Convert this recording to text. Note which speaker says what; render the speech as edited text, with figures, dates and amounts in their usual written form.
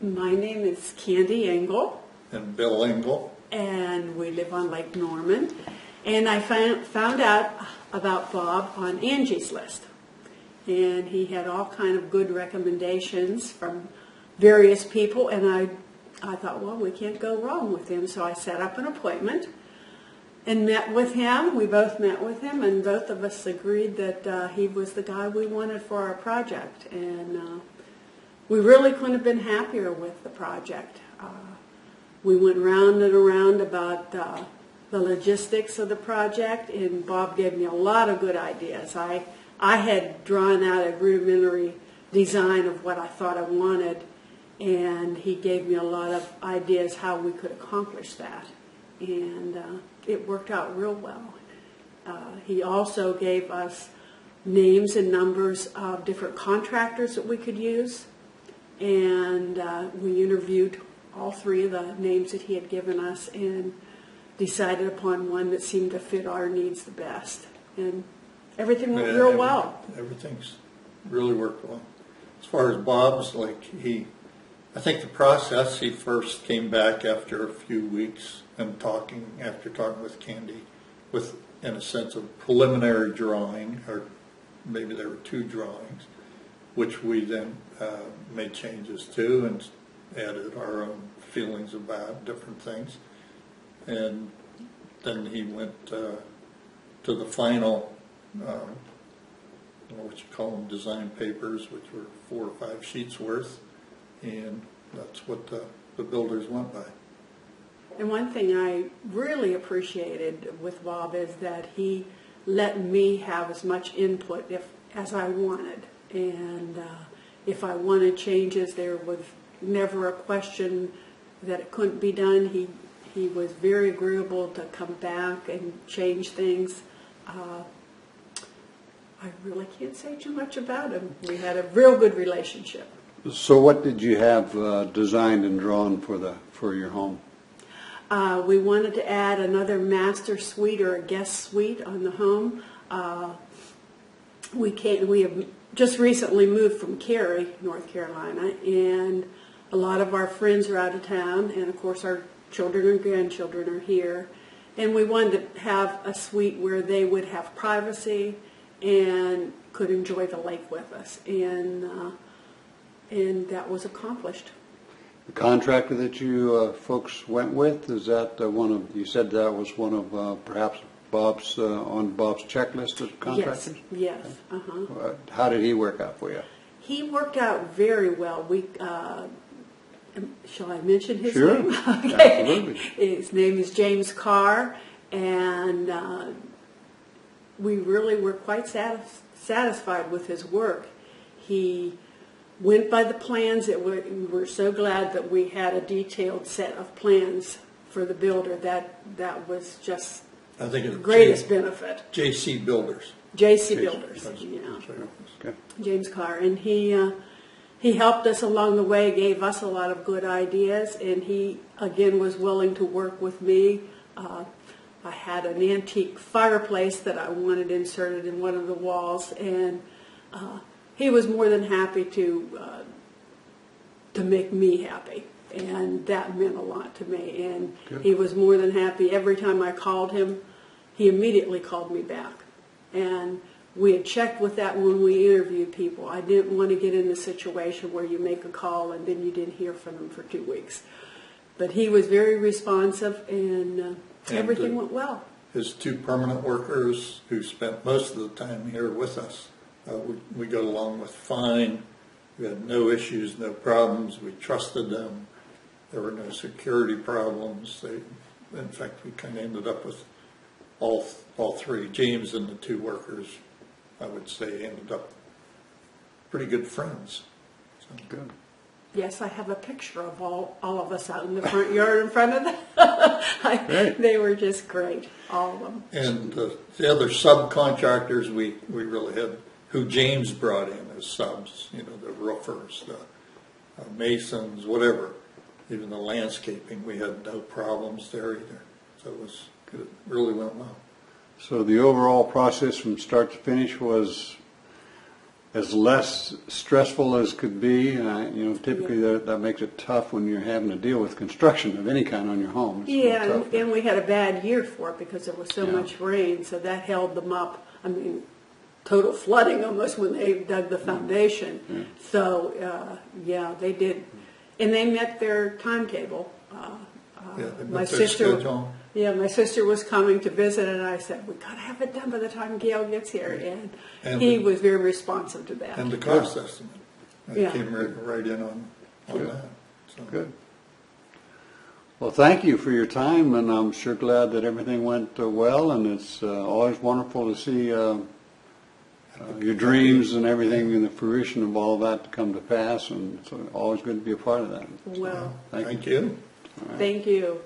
Speaker 1: My name is Candy Engle.
Speaker 2: And Bill Engle.
Speaker 1: And we live on Lake Norman. And I found out about Bob on Angie's List. And he had all kind of good recommendations from various people. And I thought, well, we can't go wrong with him. So I set up an appointment and met with him. We both met with him, and both of us agreed that he was the guy we wanted for our project. And we really couldn't have been happier with the project. We went round and around about the logistics of the project, and Bob gave me a lot of good ideas. I had drawn out a rudimentary design of what I thought I wanted, and he gave me a lot of ideas how we could accomplish that. And it worked out real well. He also gave us names and numbers of different contractors that we could use. And we interviewed all three of the names that he had given us and decided upon one that seemed to fit our needs the best. And everything went real well.
Speaker 2: Everything's really worked well. As far as Bob's, I think the process, he first came back after a few weeks and after talking with Candy, with, in a sense, of preliminary drawing, or maybe there were 2 drawings, which we then made changes to and added our own feelings about different things. And then he went to the final, what you call them, design papers, which were 4 or 5 sheets worth, and that's what the builders went by.
Speaker 1: And one thing I really appreciated with Bob is that he let me have as much input as I wanted. And if I wanted changes, there was never a question that it couldn't be done. He was very agreeable to come back and change things. I really can't say too much about him. We had a real good relationship.
Speaker 3: So what did you have designed and drawn for your home?
Speaker 1: We wanted to add another master suite or a guest suite on the home. We have just recently moved from Cary, North Carolina, and a lot of our friends are out of town, and of course our children and grandchildren are here. And we wanted to have a suite where they would have privacy and could enjoy the lake with us. And that was accomplished.
Speaker 3: The contractor that you folks went with, is that you said that was one of perhaps Bob's, on Bob's checklist of contractors?
Speaker 1: Yes.
Speaker 3: How did he work out for you?
Speaker 1: He worked out very well. Shall I mention his
Speaker 3: Sure.
Speaker 1: name? Okay.
Speaker 3: Absolutely.
Speaker 1: His name is James Carr, and we really were quite satisfied with his work. He went by the plans. We were so glad that we had a detailed set of plans for the builder. That was just the greatest benefit.
Speaker 2: J.C. Builders.
Speaker 1: J.C. Builders, yeah.
Speaker 3: Okay.
Speaker 1: James Carr, and he helped us along the way, gave us a lot of good ideas, and he again was willing to work with me. I had an antique fireplace that I wanted inserted in one of the walls, and he was more than happy to make me happy, and that meant a lot to me. And
Speaker 3: Good.
Speaker 1: He was more than happy. Every time I called him, he immediately called me back. And we had checked with that when we interviewed people. I didn't want to get in the situation where you make a call and then you didn't hear from them for 2 weeks. But he was very responsive, and everything went well.
Speaker 2: His 2 permanent workers who spent most of the time here with us, we got along with fine. We had no issues, no problems. We trusted them. There were no security problems. In fact, we kind of ended up with all 3, James and the 2 workers, I would say, ended up pretty good friends. So.
Speaker 3: Good.
Speaker 1: Yes, I have a picture of all of us out in the front yard in front of them. They were just great, all of them.
Speaker 2: And the other subcontractors we really had, who James brought in as subs, the roofers, the masons, whatever, even the landscaping, we had no problems there either. So it was good. It really went well.
Speaker 3: So the overall process from start to finish was as less stressful as could be. Typically that makes it tough when you're having to deal with construction of any kind on your home. It's
Speaker 1: Yeah,
Speaker 3: real tough.
Speaker 1: and we had a bad year for it because there was so
Speaker 3: Yeah.
Speaker 1: much rain, so that held them up. I mean, total flooding almost when they dug the foundation.
Speaker 3: Yeah.
Speaker 1: So, yeah, they did. And they met their timetable.
Speaker 2: Yeah, they
Speaker 1: My
Speaker 2: met their
Speaker 1: sister,
Speaker 2: schedule.
Speaker 1: yeah, my sister was coming to visit, and I said, "We gotta have it done by the time Gail gets here." And he was very responsive to that.
Speaker 2: And the cost estimate, that
Speaker 1: Yeah.
Speaker 2: came right in on
Speaker 3: Good.
Speaker 2: that. So.
Speaker 3: Good. Well, thank you for your time, and I'm sure glad that everything went well, and it's always wonderful to see your dreams and everything and the fruition of all that to come to pass, and it's always good to be a part of that.
Speaker 1: Well,
Speaker 3: Thank you.
Speaker 2: Thank you.
Speaker 1: thank you.